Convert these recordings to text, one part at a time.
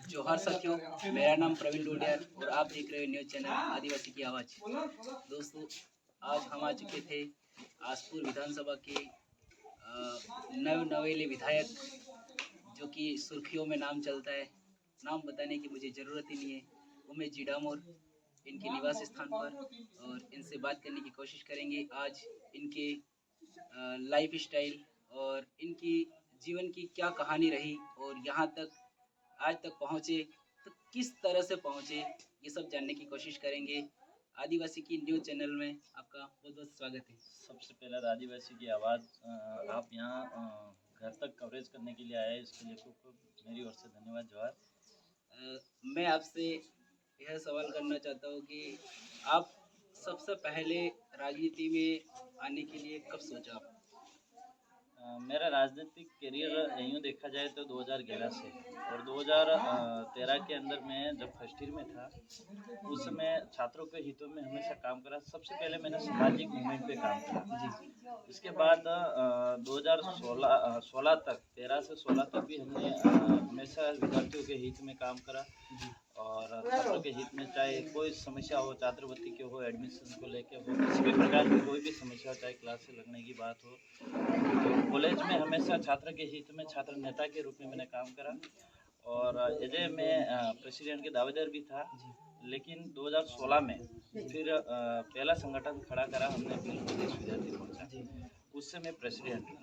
जोहार साथियों, मेरा नाम प्रवीण डोडियार और आप देख रहे हो न्यूज़ चैनल आदिवासी की आवाज़। दोस्तों, आज हम आ चुके थे आसपुर विधानसभा के नवेले विधायक, जो कि सुर्खियों में नाम चलता है। नाम बताने की मुझे ज़रूरत ही नहीं है। उमेश जी डामोर, इनके निवास स्थान पर, और इनसे बात करने की कोशिश करेंगे। आज इनके लाइफ स्टाइल और इनकी जीवन की क्या कहानी रही और यहाँ तक आज तक पहुँचे तो किस तरह से पहुँचे, ये सब जानने की कोशिश करेंगे। आदिवासी की न्यूज़ चैनल में आपका बहुत बहुत स्वागत है। सबसे पहले आदिवासी की आवाज़ आप यहाँ घर तक कवरेज करने के लिए आए, इसके लिए खूब मेरी ओर से धन्यवाद। जवाहर, मैं आपसे यह सवाल करना चाहता हूँ कि आप सबसे पहले राजनीति में आने के लिए कब सोचा? मेरा राजनीतिक करियर यूँ देखा जाए तो 2011 से, और 2013 के अंदर मैं जब फर्स्ट ईयर में था, उस समय छात्रों के हितों में हमेशा काम करा। सबसे पहले मैंने सामाजिक मूवमेंट पे काम करा जी। इसके बाद 2016 तक, 13 से 16 तक भी हमने हमेशा विद्यार्थियों के हित में काम करा जी। और छात्रों के हित में चाहे कोई समस्या हो, छात्रवृत्ति की हो, एडमिशन को लेके हो, किसी भी प्रकार की कोई भी समस्या, चाहे क्लास से लगने की बात हो, तो कॉलेज में हमेशा छात्र के हित में छात्र नेता के रूप में मैंने काम करा। और एजे मैं प्रेसिडेंट के दावेदार भी था, लेकिन 2016 में फिर पहला संगठन खड़ा करा हमने, बिल प्रदेश विद्यार्थी मोर्चा। उस समय प्रेसिडेंट था।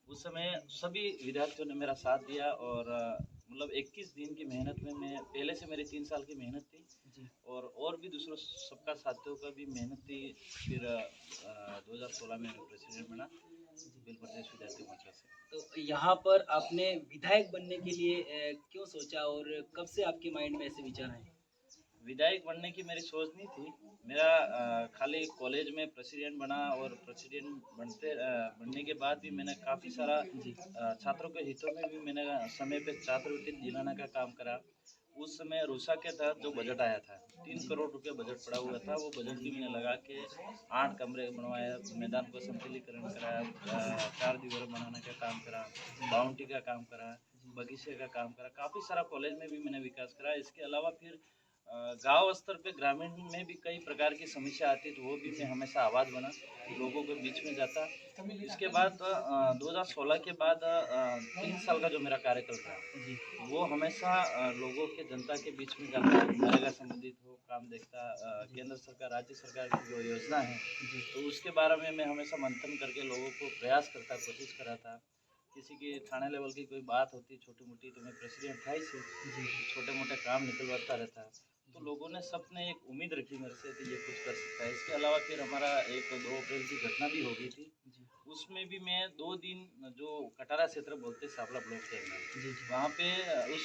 उस समय सभी विद्यार्थियों ने मेरा साथ दिया, और मतलब 21 दिन की मेहनत में, मैं पहले से मेरी 3 साल की मेहनत थी जी। और भी दूसरों सबका साथियों का भी मेहनत थी। फिर 2016 में प्रेसिडेंट बना बिल प्रदेश विद्यार्थी मोर्चा से। तो यहाँ पर आपने विधायक बनने के लिए क्यों सोचा और कब से आपके माइंड में ऐसे विचार आए? विधायक बनने की मेरी सोच नहीं थी। मेरा खाली कॉलेज में प्रेसिडेंट बना, और प्रेसिडेंट बनने के बाद भी मैंने काफ़ी सारा छात्रों के हितों में भी मैंने समय पे छात्रवृत्ति दिलाने का काम करा। उस समय रूसा के तहत जो बजट आया था, 3 करोड़ रुपए बजट पड़ा हुआ था, वो बजट भी मैंने लगा के 8 कमरे बनवाया, मैदान को समतलीकरण कराया, 4 दीवार बनाने का काम करा, बाउंड्री का काम करा, बगीचे का काम करा। काफ़ी सारा कॉलेज में भी मैंने विकास करा। इसके अलावा फिर गांव स्तर पे, ग्रामीण में भी कई प्रकार की समस्या आती, तो वो भी मैं हमेशा आवाज़ बना, लोगों के बीच में जाता। इसके बाद 2016 के बाद 3 साल का जो मेरा कार्यकाल था, वो हमेशा लोगों के, जनता के बीच में जाता, नरेगा संबंधित हो काम देखता, केंद्र सरकार, राज्य सरकार की जो योजना है, तो उसके बारे में मैं हमेशा मंथन करके लोगों को प्रयास करता, कोशिश करा था। किसी की थाने लेवल की कोई बात होती छोटी मोटी, तो मैं प्रेसिडेंट था ही से छोटे मोटे काम निकलवाता रहता। तो लोगों ने, सबने एक उम्मीद रखी मेरे से कि ये कुछ कर सकता है। इसके अलावा फिर हमारा एक 2 अप्रैल की घटना भी हो गई थी, उसमें भी मैं 2 दिन, जो कटारा क्षेत्र बोलते सावला ब्लॉक के अंदर, वहाँ पे उस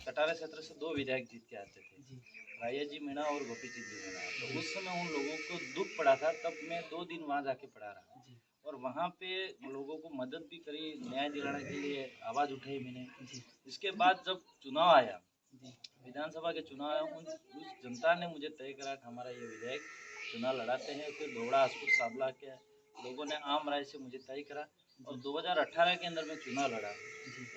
कटारा क्षेत्र से 2 विधायक जीत के आते थे, राया जी मीणा और गोपी जी मीणा। तो उस समय उन लोगों को दुख पड़ा था, तब मैं 2 दिन वहाँ जाके पड़ा रहा, और वहाँ पे लोगों को मदद भी करी, न्याय दिलाने के लिए आवाज़ उठाई मैंने। इसके बाद जब चुनाव आया, विधानसभा के चुनाव आया, उस जनता ने मुझे तय करा कि हमारा ये विधायक चुनाव लड़ाते हैं। फिर दोबड़ा आसपुर साबला के लोगों ने आम राय से मुझे तय करा, और 2018 के अंदर मैं चुनाव लड़ा।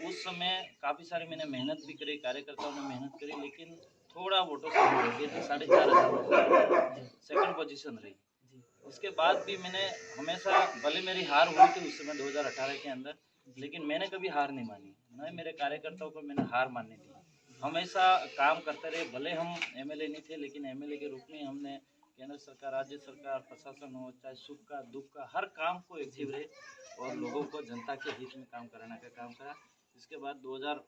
उस समय काफ़ी सारी मैंने मेहनत भी करी, कार्यकर्ताओं ने मेहनत करी, लेकिन थोड़ा वोटों से हो गई थी, 4,500 सेकंड पोजीशन रही। उसके बाद भी मैंने हमेशा, भले मेरी हार हुई थी उस समय 2018 के अंदर, लेकिन मैंने कभी हार नहीं मानी, न मेरे कार्यकर्ताओं को मैंने हार मानने दी। हमेशा काम करते रहे। भले हम एमएलए नहीं थे, लेकिन एमएलए के रूप में हमने केंद्र सरकार, राज्य सरकार, प्रशासन हो, चाहे सुख का दुख का, हर काम को एक्टिव रहे और लोगों को जनता के हित में काम कराने का काम करा। इसके बाद 2000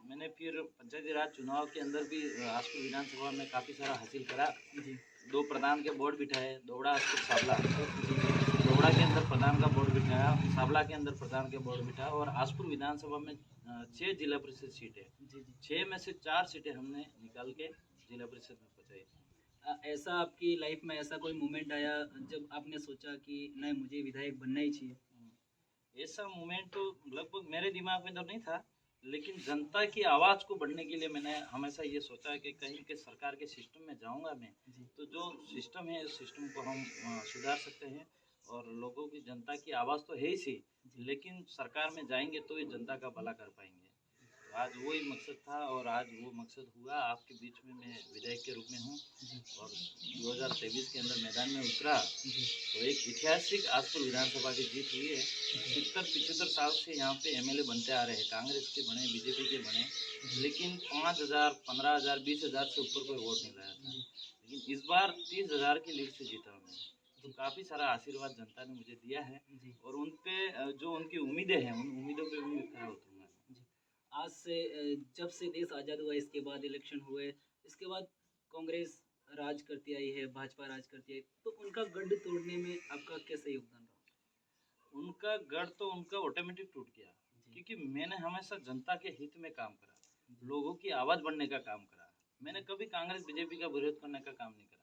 मैंने फिर पंचायती राज चुनाव के अंदर भी आसपुर विधानसभा में काफ़ी सारा हासिल करा। 2 प्रधान के बोर्ड बिठाए, दोबड़ा आसपुर साबला, दोबड़ा के अंदर प्रधान का बोर्ड बिठाया, साबला के अंदर प्रधान के बोर्ड बिठाया, और आसपुर विधानसभा में 6 जिला परिषद सीटें, 6 में से 4 सीटें हमने निकाल के जिला परिषद में पहुँचाई। ऐसा आपकी लाइफ में ऐसा कोई मोमेंट आया जब आपने सोचा कि नहीं, मुझे विधायक बनना ही चाहिए? ऐसा मोमेंट तो लगभग मेरे दिमाग में तो नहीं था, लेकिन जनता की आवाज़ को बढ़ने के लिए मैंने हमेशा ये सोचा कि कहीं के सरकार के सिस्टम में जाऊंगा मैं, तो जो सिस्टम है, उस सिस्टम को हम सुधार सकते हैं। और लोगों की, जनता की आवाज़ तो है ही सी, लेकिन सरकार में जाएंगे तो ये जनता का भला कर पाएंगे। तो आज वही मकसद था और आज वो मकसद हुआ। आपके बीच में मैं विधायक के रूप में हूँ और 2023 के अंदर मैदान में उतरा तो एक ऐतिहासिक आजपुर विधानसभा की जीत हुई है। 70-75 साल से यहाँ पे एमएलए बनते आ रहे हैं, कांग्रेस के बने, बीजेपी के बने, लेकिन 5,000, 15,000, 20,000 से ऊपर कोई वोट नहीं लाया था। लेकिन इस बार 30,000 की लीड से जीता मैं। तो काफ़ी सारा आशीर्वाद जनता ने मुझे दिया है और उन पे जो उनकी उम्मीदें हैं, उन उम्मीदों पे भी खरा उतरूंगा। आज से जब से देश आज़ाद हुआ, इसके बाद इलेक्शन हुए, इसके बाद कांग्रेस राज करती आई है, भाजपा राज करती आई, तो उनका गढ़ तोड़ने में आपका कैसे योगदान रहा? उनका गढ़ तो उनका ऑटोमेटिक टूट गया, क्योंकि मैंने हमेशा जनता के हित में काम करा, लोगों की आवाज़ बढ़ने का काम करा। मैंने कभी कांग्रेस बीजेपी का विरोध करने का काम नहीं करा।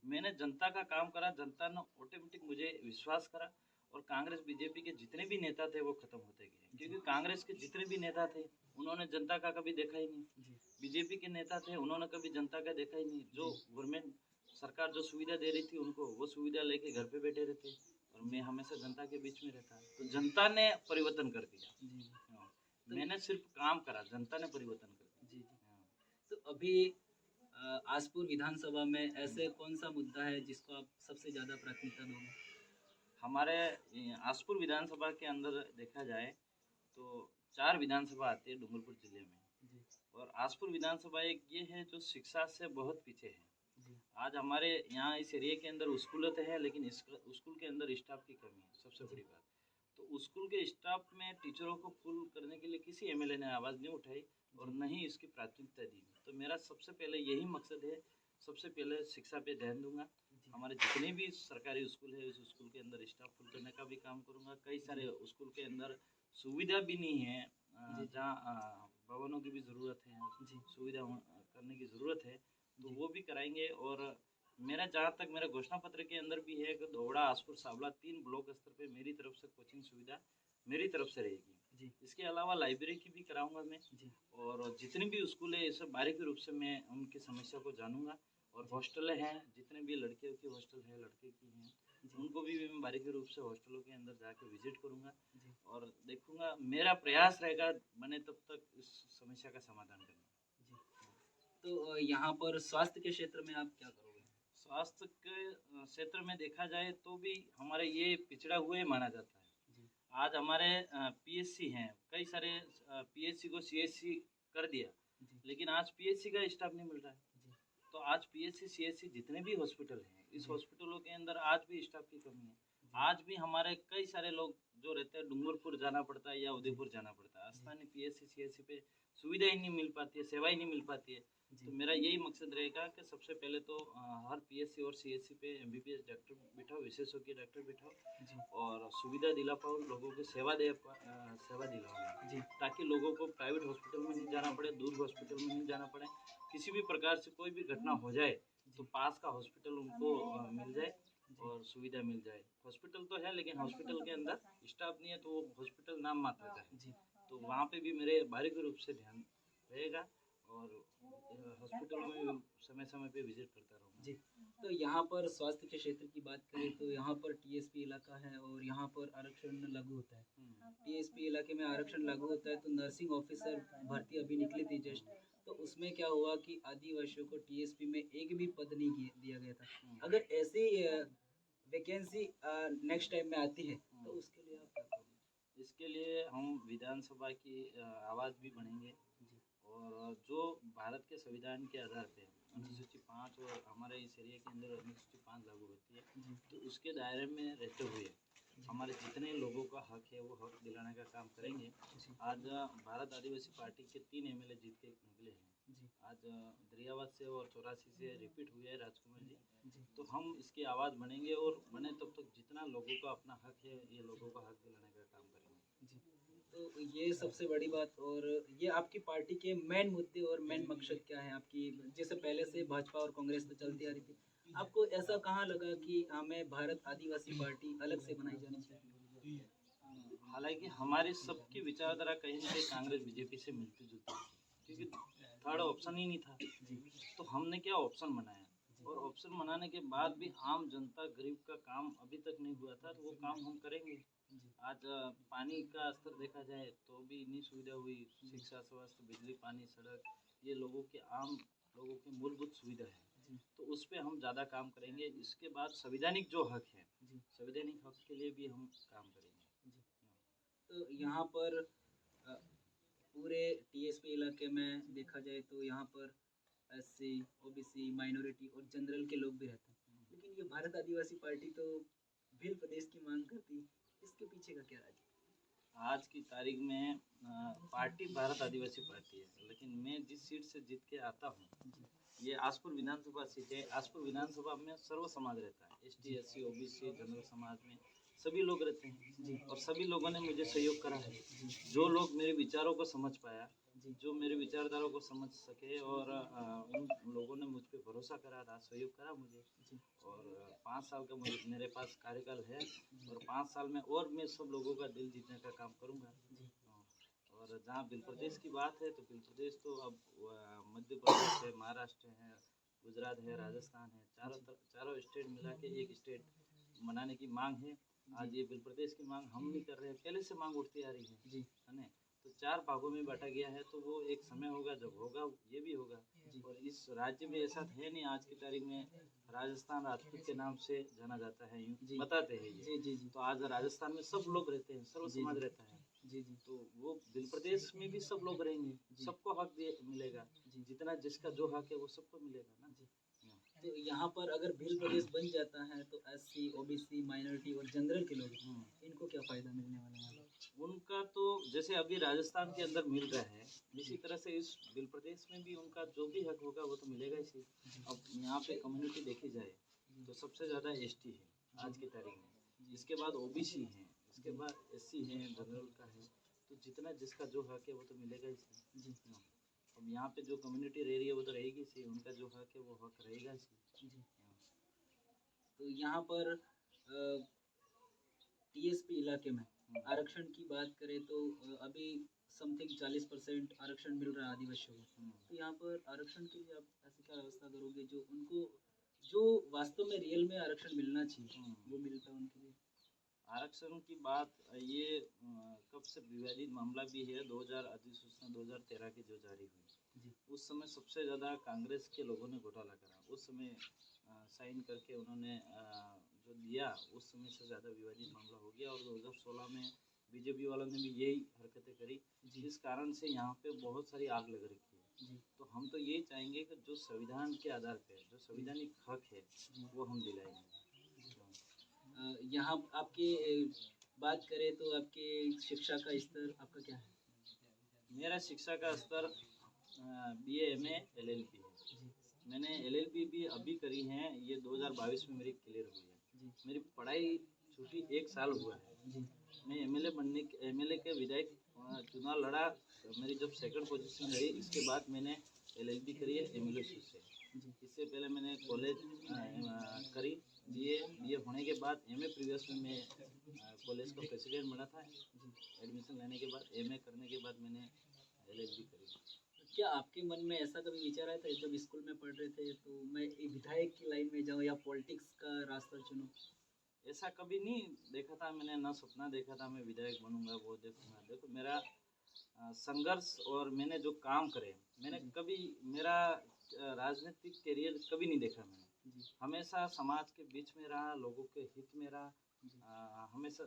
मैंने जनता का काम करा, जनता ने ऑटोमेटिक मुझे विश्वास करा और कांग्रेस बीजेपी के जितने भी नेता थे वो खत्म होते गए, क्योंकि कांग्रेस के जितने भी नेता थे उन्होंने जनता का कभी देखा ही नहीं। बीजेपी के नेता थे, उन्होंने कभी जनता का देखा ही नहीं। जो गवर्नमेंट सरकार जो सुविधा दे रही थी उनको, वो सुविधा लेके घर पे बैठे रहते और मैं हमेशा जनता के बीच में रहता। तो जनता ने परिवर्तन कर दिया। हाँ, मैंने सिर्फ काम करा, जनता ने परिवर्तन कर दिया। हाँ। तो अभी आजपुर विधानसभा में ऐसे कौन सा मुद्दा है जिसको आप सबसे ज़्यादा प्राथमिकता दोगे? हमारे आजपुर विधानसभा के अंदर देखा जाए तो 4 विधानसभा आती है डूंगरपुर जिले में, और आजपुर विधानसभा एक ये है जो शिक्षा से बहुत पीछे है। आज हमारे यहाँ इस एरिया के अंदर स्कूल तो है, लेकिन इस स्कूल के अंदर स्टाफ की कमी है, सबसे बड़ी बात। तो स्कूल के स्टाफ में टीचरों को फुल करने के लिए किसी एमएलए ने आवाज़ नहीं उठाई और न ही इसकी प्राथमिकता दी। तो मेरा सबसे पहले यही मकसद है, सबसे पहले शिक्षा पे ध्यान दूंगा। हमारे जितने भी सरकारी स्कूल है उस स्कूल के अंदर स्टाफ फुल करने का भी काम करूंगा। कई सारे स्कूल के अंदर सुविधा भी नहीं है, जहाँ भवनों की भी ज़रूरत है, सुविधा करने की ज़रूरत है, तो वो भी कराएंगे। और मेरा जहाँ तक मेरे घोषणा पत्र के अंदर भी है कि दोहड़ा, आजपुर, सावला 3 ब्लॉक स्तर पे मेरी तरफ से कोचिंग सुविधा मेरी तरफ से रहेगी। इसके अलावा लाइब्रेरी की भी कराऊंगा मैं, और जितने भी स्कूल है इसे बारीकी रूप से मैं उनकी समस्या को जानूंगा। और हॉस्टल हैं, जितने भी लड़कियों की हॉस्टल है, लड़के की हैं, उनको भी मैं बारीकी रूप से हॉस्टलों के अंदर जाके विजिट करूंगा और देखूंगा। मेरा प्रयास रहेगा बने तब तक इस समस्या का समाधान करना। तो यहाँ पर स्वास्थ्य के क्षेत्र में आप क्या करोगे? स्वास्थ्य के क्षेत्र में देखा जाए तो भी हमारे ये पिछड़ा हुआ ही माना जाता है। आज हमारे पीएचसी हैं, कई सारे पीएचसी को सीएचसी कर दिया, लेकिन आज पीएचसी का स्टाफ नहीं मिल रहा है। तो आज पीएचसी सीएचसी जितने भी हॉस्पिटल हैं, इस हॉस्पिटलों के अंदर आज भी स्टाफ की कमी है। आज भी हमारे कई सारे लोग जो रहते हैं डूंगरपुर जाना पड़ता है या उदयपुर जाना पड़ता है, स्थानीय पीएचसी सीएचसी पे सुविधा ही नहीं मिल पाती है, सेवा ही नहीं मिल पाती है। तो मेरा यही मकसद रहेगा कि सबसे पहले तो हर पीएचसी और सीएचसी पे एमबीबीएस डॉक्टर बिठाओ, विशेषज्ञ डॉक्टर बिठाओ और सुविधा दिला पाओ, लोगों को सेवा दिलाओ, ताकि लोगों को प्राइवेट हॉस्पिटल में नहीं जाना पड़े, दूर हॉस्पिटल में नहीं जाना पड़े। किसी भी प्रकार से कोई भी घटना हो जाए तो पास का हॉस्पिटल उनको मिल जाए और सुविधा मिल जाए। हॉस्पिटल तो है, लेकिन हॉस्पिटल के अंदर स्टाफ नहीं है, तो वो हॉस्पिटल नाम मात्र का है। तो वहाँ पे भी मेरे बारीकी रूप से ध्यान रहेगा और हॉस्पिटल में समय समय पे विजिट करता रहूँगा। तो यहाँ पर स्वास्थ्य के क्षेत्र की बात करें तो यहाँ पर टीएसपी इलाका है और यहाँ पर आरक्षण लागू होता है। टीएसपी इलाके में आरक्षण लागू होता है, तो नर्सिंग ऑफिसर भर्ती अभी निकली थी जस्ट, तो उसमें क्या हुआ कि आदिवासियों को टीएसपी में एक भी पद नहीं दिया गया था। अगर ऐसी वैकेंसी नेक्स्ट टाइम में आती है तो उसके लिए आप क्या करोगे? इसके लिए हम विधानसभा की आवाज़ भी बढ़ेंगे और जो भारत के संविधान के आधार पे अनुसूची 5 और हमारे इस एरिया के अंदर अनुसूची 5 लागू होती है, तो उसके दायरे में रहते हुए हमारे जितने लोगों का हक है वो हक दिलाने का काम करेंगे। आज भारत आदिवासी पार्टी के 3 एमएलए जीत के निकले हैं। आज दरियावाद से और 84 से रिपीट हुए हैं राजकुमार जी। तो हम इसकी आवाज़ बनेंगे और बने तब तक जितना लोगों का अपना हक है, ये लोगों का हक दिलाने का काम करेंगे। तो ये सबसे बड़ी बात। और ये आपकी पार्टी के मेन मुद्दे और मेन मकसद क्या है आपकी? जैसे पहले से भाजपा और कांग्रेस तो चलती आ रही थी, आपको ऐसा कहाँ लगा कि हमें भारत आदिवासी पार्टी अलग से बनाई जानी चाहिए? हालांकि हमारी सबकी विचारधारा कहीं ना कहीं कांग्रेस बीजेपी से मिलती जुलती थी, क्योंकि थर्ड ऑप्शन ही नहीं था। तो हमने क्या ऑप्शन बनाया, और ऑप्शन बनाने के बाद भी आम जनता गरीब का काम अभी तक नहीं हुआ था, तो वो काम हम करेंगे। आज पानी का स्तर देखा जाए तो भी इतनी सुविधा हुई, शिक्षा, स्वास्थ्य, बिजली, पानी, सड़क, ये लोगों के आम लोगों की मूलभूत सुविधा है, तो उस पर हम ज़्यादा काम करेंगे। इसके बाद संवैधानिक जो हक है, संवैधानिक हक के लिए भी हम काम करेंगे। तो यहाँ पर पूरे टीएसपी इलाके में देखा जाए तो यहाँ पर एससी, ओबीसी, माइनॉरिटी और जनरल के लोग भी रहते हैं, लेकिन ये भारत आदिवासी पार्टी तो भिल प्रदेश की मांग करती, इसके पीछे का क्या राज है? आज की तारीख में पार्टी भारत आदिवासी पार्टी है, लेकिन मैं जिस सीट से जीत के आता हूँ, ये आसपुर विधानसभा सीट है। आसपुर विधानसभा में सर्व समाज रहता है, एसटी, एससी, ओबीसी, जनरल समाज में सभी लोग रहते हैं, और सभी लोगों ने मुझे सहयोग करा है। जो लोग मेरे विचारों को समझ पाया, जो मेरे विचारधारा को समझ सके, और उन लोगों ने मुझ पर भरोसा करा था, सहयोग करा मुझे। और 5 साल का मेरे पास कार्यकाल है, और 5 साल में और मैं सब लोगों का दिल जीतने का काम करूँगा। और जहाँ बिल प्रदेश की बात है, तो बिल प्रदेश तो अब मध्य प्रदेश है, महाराष्ट्र है, गुजरात है, राजस्थान है, चारों स्टेट मिला के एक स्टेट बनाने की मांग है। आज ये बिल प्रदेश की मांग हम नहीं कर रहे हैं, पहले से मांग उठती आ रही है ना। तो 4 भागों में बांटा गया है, तो वो एक समय होगा जब होगा, ये भी होगा। और इस राज्य में ऐसा है नहीं, आज की तारीख में राजस्थान राजपूत के नाम से जाना जाता है, यूँ बताते हैं ये। तो आज राजस्थान में सब लोग रहते हैं, सर्व समाज रहता है। तो वो बिल प्रदेश में भी सब लोग रहेंगे, सबको हक मिलेगा, जितना जिसका जो हक है वो सबको मिलेगा ना। तो यहाँ पर अगर भिल प्रदेश बन जाता है तो एससी, ओबीसी, माइनॉरिटी और जनरल के लोग इनको क्या फायदा मिलने वाला है? उनका तो जैसे अभी राजस्थान के अंदर मिल रहा है, इसी तरह से इस बिल प्रदेश में भी उनका जो भी हक होगा वो तो मिलेगा ही। अब यहाँ पे कम्युनिटी देखी जाए तो सबसे ज़्यादा एसटी है आज की तारीख में, इसके बाद ओबीसी है, इसके बाद एससी है, जनरल का है, तो जितना जिसका जो हक है वो तो मिलेगा ही। अब यहाँ पे जो कम्युनिटी रह रही है वो तो रहेगी सी, उनका जो हक है वो हक रहेगा ही। तो यहाँ पर टीएसपी इलाके में आरक्षण की बात करें तो अभी समथिंग 40% आरक्षण मिल रहा है आदिवासियों को। तो यहाँ पर आरक्षण के लिए आप ऐसी क्या व्यवस्था करोगे जो उनको, जो वास्तव में रियल में आरक्षण मिलना चाहिए, वो मिलता है उनके लिए? आरक्षण की बात ये कब से विवादित मामला भी है, 2000 अधिसूचना 2013 की जो जारी हुई, उस समय सबसे ज़्यादा कांग्रेस के लोगों ने घोटाला करा। उस समय साइन करके उन्होंने जो दिया, उस समय से ज़्यादा विवादित मामला हो गया, और 2016 में बीजेपी वालों ने भी यही हरकतें करी, जिस कारण से यहाँ पे बहुत सारी आग लग रखी है। तो हम तो यही चाहेंगे कि जो संविधान के आधार पर जो संवैधानिक हक है वो हम दिलाएंगे। यहाँ आपकी बात करें तो आपके शिक्षा का स्तर आपका क्या है? मेरा शिक्षा का स्तर BA MA LLB है। मैंने LLB भी अभी करी है, ये 2022 में मेरी क्लियर हुई है। मेरी पढ़ाई छुट्टी 1 साल हुआ है। मैं MLA के विधायक चुनाव लड़ा, मेरी जब सेकंड पोजीशन रही, इसके बाद मैंने LLB करी है MLA से। इससे पहले मैंने कॉलेज करी, BA होने के बाद MA प्रीवियस में मैं कॉलेज का प्रेसिडेंट बना था। एडमिशन लेने के बाद MA करने के बाद मैंने LLB करी। क्या आपके मन में ऐसा कभी विचार आया था जब स्कूल में पढ़ रहे थे तो मैं एक विधायक की लाइन में जाऊं या पॉलिटिक्स का रास्ता चुनूं? ऐसा कभी नहीं देखा था मैंने, ना सपना देखा था मैं विधायक बनूंगा, वो देखूंगा। देखो मेरा संघर्ष और मैंने जो काम करे, मैंने कभी मेरा राजनीतिक करियर कभी नहीं देखा मैंने। हमेशा समाज के बीच में रहा, लोगों के हित में रहा। हमेशा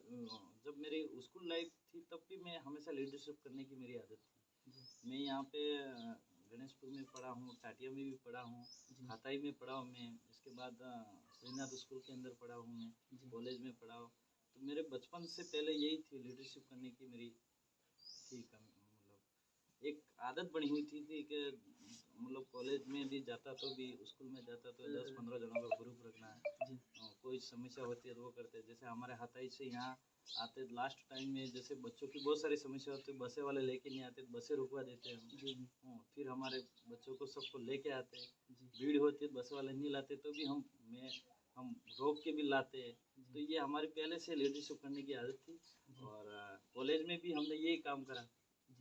जब मेरी स्कूल लाइफ थी तब भी मैं हमेशा लीडरशिप करने की मेरी आदत थी। मैं यहाँ पे गणेशपुर में पढ़ा हूँ, टाटिया में भी पढ़ा हूँ, खाताई में पढ़ा हूँ मैं, इसके बाद श्रीनाथ स्कूल के अंदर पढ़ा हूँ मैं, कॉलेज में पढ़ा हूँ। तो मेरे बचपन से पहले यही थी, लीडरशिप करने की मेरी थी, मतलब एक आदत बनी हुई थी कि मतलब कॉलेज में भी जाता तो भी, स्कूल में जाता तो 10-15 जनों का ग्रुप रखना है। कोई समस्या होती है तो वो करते हैं। जैसे हमारे हाथाई से यहाँ आते लास्ट टाइम में, जैसे बच्चों की बहुत सारी समस्या होती है, बसें वाले लेके नहीं आते, बसें रुकवा देते हैं। फिर हमारे बच्चों को सबको लेके आते हैं, भीड़ होती है, बस वाले नहीं लाते तो भी हम रोक के भी लाते हैं। तो ये हमारी पहले से लीडरशिप करने की आदत थी। और कॉलेज में भी हमने यही काम करा।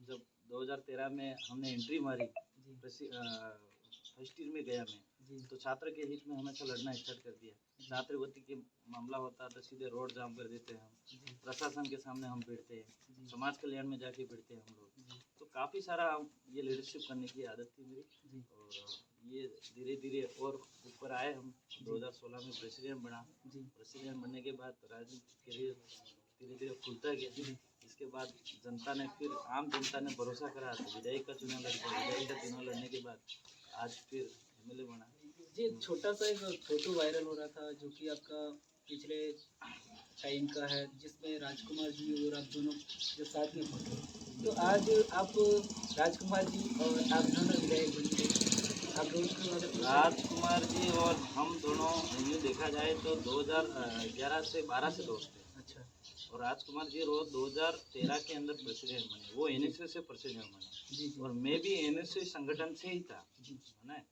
जब 2013 में हमने एंट्री मारी फर्स्ट ईयर में गया मैं, जी तो छात्र के हित में हमेशा लड़ना स्टार्ट कर दिया। छात्रवृत्ति के मामला होता तो सीधे रोड जाम कर देते हैं हम, जी प्रशासन के सामने हम भिड़ते हैं, जी समाज कल्याण में जाके भिड़ते हैं हम लोग। जी तो काफ़ी सारा ये लीडरशिप करने की आदत थी मेरी, जी और ये धीरे धीरे और ऊपर आए हम। 2016 में प्रेसिडेंट बना। जी प्रेसिडेंट बनने के बाद राजनीतिक करियर धीरे धीरे खुलता गया। इसके बाद जनता ने फिर आम जनता ने भरोसा करा तो विधायक का चुनाव लड़ गया। विधायक का चुनाव लड़ने के बाद आज फिर एमएलए बना। जी एक छोटा सा एक फोटो वायरल हो रहा था जो कि आपका पिछले टाइम का है, जिसमें राजकुमार जी और आप दोनों जो साथ में फोटो, तो आज आप राजकुमार जी और आप दोनों विधायक बन गए, आप दोनों के बारे में राजकुमार जी और हम दोनों यूँ देखा जाए तो 2011 से 12 से दोस्त थे, अच्छा और राजकुमार जी रोज 2013 के अंदर प्रेसिडेंट बने। वो एनएसयू से प्रेसिडेंट बने, जी जी और मैं भी एनएसयू संगठन से ही था, जी है ना।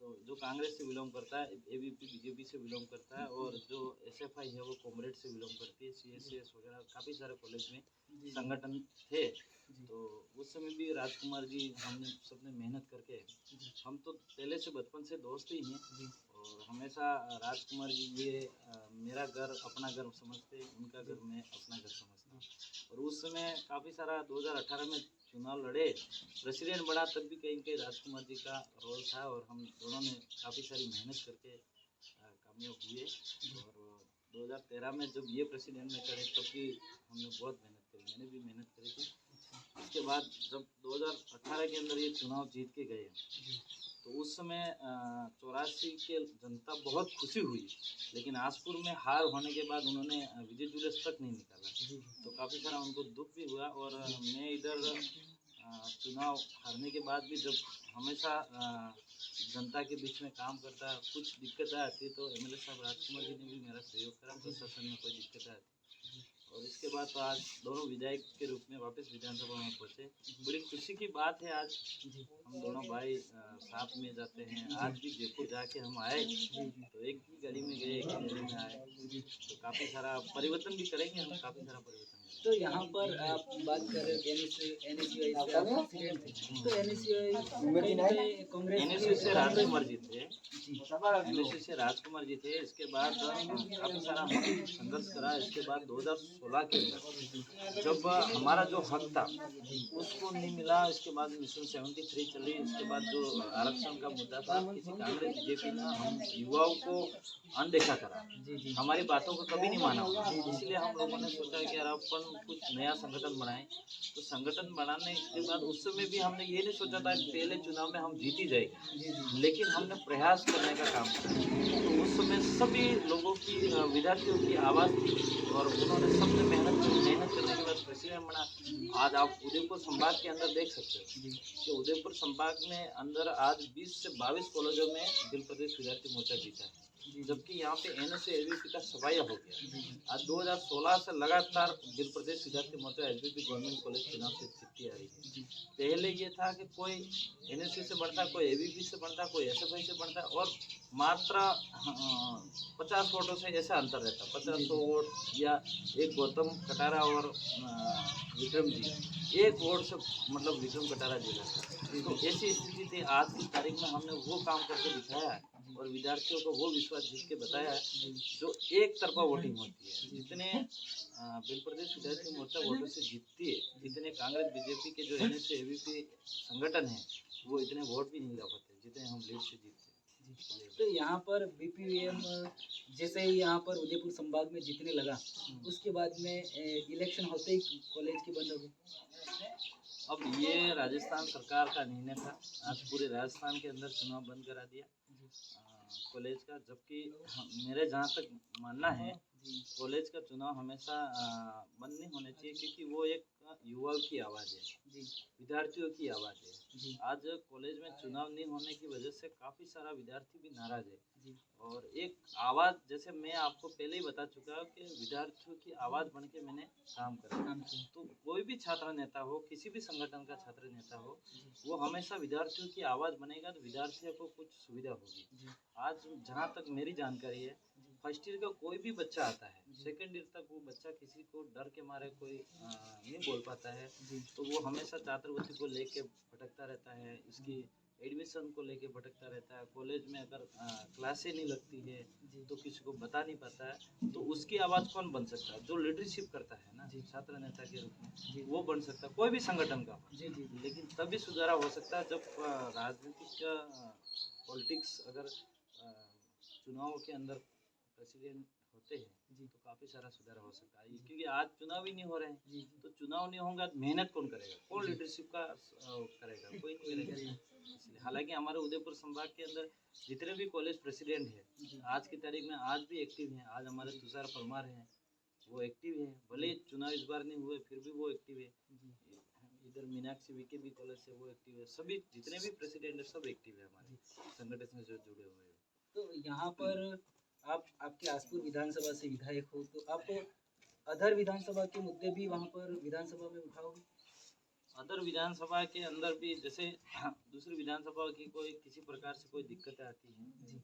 तो जो कांग्रेस से बिलोंग करता है, एबीपी बीजेपी से बिलोंग करता है, और जो एसएफआई है वो कॉमरेड से बिलोंग करती है, सीएससीएस वगैरह काफ़ी सारे कॉलेज में जी संगठन थे। जी तो उस समय भी राजकुमार जी हमने सबने मेहनत करके, जी हम तो पहले से बचपन से दोस्त ही हैं, जी और हमेशा राजकुमार जी ये मेरा घर अपना घर समझते, उनका घर मैं अपना घर समझता। और उस समय काफ़ी सारा 2018 में चुनाव लड़े, प्रेसिडेंट बना, तब भी कहीं कहीं राजकुमार जी का रोल था, और हम दोनों ने काफ़ी सारी मेहनत करके कामयाब हुए। और 2013 में जब ये प्रेसिडेंट में करे तब भी हमने बहुत मेहनत करी, मैंने भी मेहनत करी थी। उसके बाद जब 2018 के अंदर ये चुनाव जीत के गए, तो उस समय 84 के जनता बहुत खुशी हुई, लेकिन आजपुर में हार होने के बाद उन्होंने विजय जुलूस तक नहीं निकाला। तो काफ़ी सारा उनको दुख भी हुआ। और मैं इधर चुनाव हारने के बाद भी जब हमेशा जनता के बीच में काम करता, कुछ दिक्कतें आती तो एमएलए साहब राजकुमार जी ने भी मेरा सहयोग करा, प्रशासन में कोई दिक्कतें आती। और इसके बाद तो आज दोनों विधायक के रूप में वापस विधानसभा में पहुंचे। बड़ी खुशी की बात है। आज हम दोनों भाई साथ में जाते हैं। आज भी जयपुर जाके हम आए तो एक ही गाड़ी में गए, एक ही गाड़ी में आए। तो काफ़ी सारा परिवर्तन भी करेंगे हम, काफ़ी सारा परिवर्तन करेंगे। तो यहाँ पर आप बात कर रहे हो एनएसयूआई से आप प्रेसिडेंट थे, तो एनएसयूआई कांग्रेस एनएसयू से राजकुमार जी थे, जी एनएसयू से राजकुमार जी थे। इसके बाद काफ़ी सारा हम संघर्ष करा। इसके बाद 2016 के अंदर जब हमारा जो हक था उसको नहीं मिला, इसके बाद मिशन 73 चली। इसके बाद जो आरक्षण का मुद्दा था, किसी कांग्रेस बीजेपी ने हम युवाओं को अनदेखा करा, हमारी बातों को कभी नहीं माना। इसलिए हम लोगों ने सोचा कि यार अपन कुछ नया संगठन बनाएं। तो संगठन बनाने के बाद उस समय भी हमने ये नहीं सोचा था कि पहले चुनाव में हम जीत ही जाएंगे, लेकिन हमने प्रयास करने का काम किया। तो उस समय सभी लोगों की विद्यार्थियों की आवाज़ थी, और उन्होंने सबने मेहनत करने के बाद प्रेसिडेंट बना। आज आप उदयपुर संभाग के अंदर देख सकते हो कि उदयपुर संभाग में अंदर आज 20 से 22 कॉलेजों में दिल प्रदेश विद्यार्थी मोर्चा जीता है, जबकि यहाँ पे एनएसयू एबीपी का सफाया हो गया। आज 2016 से लगातार दिल प्रदेश विद्यार्थी मोर्चा एसबीपी गवर्नमेंट कॉलेज चुनाव से जीतती आ रही है। पहले ये था कि कोई एनएसयू से बढ़ता, कोई एबीपी से बढ़ता, कोई एसएफआई से बढ़ता, और मात्र 50 वोटों से ऐसा अंतर रहता, 50 वोट, या एक गौतम कटारा और विक्रम जी, एक वोट से मतलब विक्रम कटारा जी रहता। तो ऐसी स्थिति थी। आज की तारीख में हमने वो काम करके दिखाया है, और विद्यार्थियों को वो विश्वास जीत के बताया है जो एक तरफा वोटिंग होती है। जितने बिल प्रदेश विद्यार्थी मोर्चा वोटों से जीतती है, इतने कांग्रेस बीजेपी के जो एनएसयू एबीपी संगठन है वो इतने वोट भी नहीं ला पाते जितने हम लीड से जीतते हैं। तो यहाँ पर बीपीवीएम जैसे ही यहाँ पर उदयपुर संभाग में जीतने लगा, उसके बाद में इलेक्शन होते ही कॉलेज की बंद हो गई। अब ये राजस्थान सरकार का निर्णय था। आज पूरे राजस्थान के अंदर चुनाव बंद करा दिया कॉलेज का, जबकि मेरे जहाँ तक मानना है कॉलेज का चुनाव हमेशा बंद नहीं होना चाहिए, क्योंकि वो एक युवाओं की आवाज़ है, विद्यार्थियों की आवाज़ है। आज कॉलेज में चुनाव नहीं होने की वजह से काफ़ी सारा विद्यार्थी भी नाराज है, और एक आवाज़, जैसे मैं आपको पहले ही बता चुका हूँ कि विद्यार्थियों की आवाज़ बन के मैंने काम करा। तो कोई भी छात्र नेता हो, किसी भी संगठन का छात्र नेता हो, वो हमेशा विद्यार्थियों की आवाज़ बनेगा तो विद्यार्थियों को कुछ सुविधा होगी। आज जहाँ तक मेरी जानकारी है, फर्स्ट ईयर का कोई भी बच्चा आता है, सेकेंड ईयर तक वो बच्चा किसी को डर के मारे कोई नहीं बोल पाता है, तो वो हमेशा छात्रवृत्ति को लेके भटकता रहता है। इसकी एडमिशन को लेके भटकता रहता है। कॉलेज में अगर क्लासें नहीं लगती है तो किसी को बता नहीं पाता है, तो उसकी आवाज़ कौन बन सकता है? जो लीडरशिप करता है ना छात्र नेता के रूप में, वो बन सकता है कोई भी संगठन का। लेकिन तभी सुधारा हो सकता है जब राजनीतिक पॉलिटिक्स अगर चुनाव के अंदर प्रेसिडेंट होते हैं तो काफ़ी सारा सुधार हो सकता है। क्योंकि आज चुनाव ही नहीं हो रहे हैं, तो चुनाव नहीं होगा तो मेहनत कौन करेगा? कौन लीडरशिप का करेगा? कोई नहीं करेगा। इसलिए हालांकि हमारे उदयपुर संभाग के अंदर जितने भी कॉलेज प्रेसिडेंट हैं आज की तारीख में आज भी एक्टिव हैं। आज हमारे तुषार परमार हैं, वो एक्टिव है। भले चुनाव इस बार नहीं हुए फिर भी वो एक्टिव है। इधर मीनाक्षी वीके भी कॉलेज से वो एक्टिव है। सभी जितने भी प्रेसिडेंट है सब एक्टिव है हमारे संगठन से जो जुड़े हुए हैं। तो यहाँ पर आप आपके आसपुर विधानसभा से विधायक हो, तो आप अदर विधानसभा के मुद्दे भी वहाँ पर विधानसभा में उठाओगे? अदर विधानसभा के अंदर भी जैसे दूसरी विधानसभा की कोई किसी प्रकार से कोई दिक्कतें आती हैं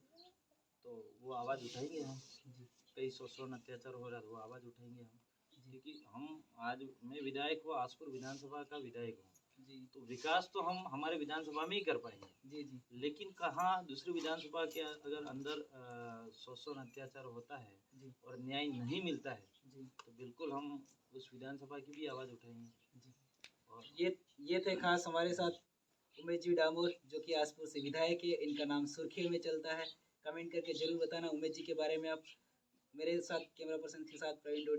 तो वो आवाज़ उठाएंगे हम। कई शोषण अत्याचार हो रहा है तो वो आवाज़ उठाएंगे हम। क्योंकि हम आज मैं विधायक हूँ, आसपुर विधानसभा का विधायक हूँ, तो विकास तो हम हमारे विधानसभा में ही कर पाएंगे। लेकिन कहाँ दूसरी विधानसभा के अगर अंदर शोषण अत्याचार होता है और न्याय नहीं मिलता है तो बिल्कुल हम उस विधानसभा की भी आवाज़ उठाएंगे। और ये थे खास हमारे साथ उमेश जी डामोर, जो कि आसपुर से विधायक है। इनका नाम सुर्खियों में चलता है। कमेंट करके जरूर बताना उमेश जी के बारे में। आप मेरे साथ कैमरा पर्सन के साथ प्रवीण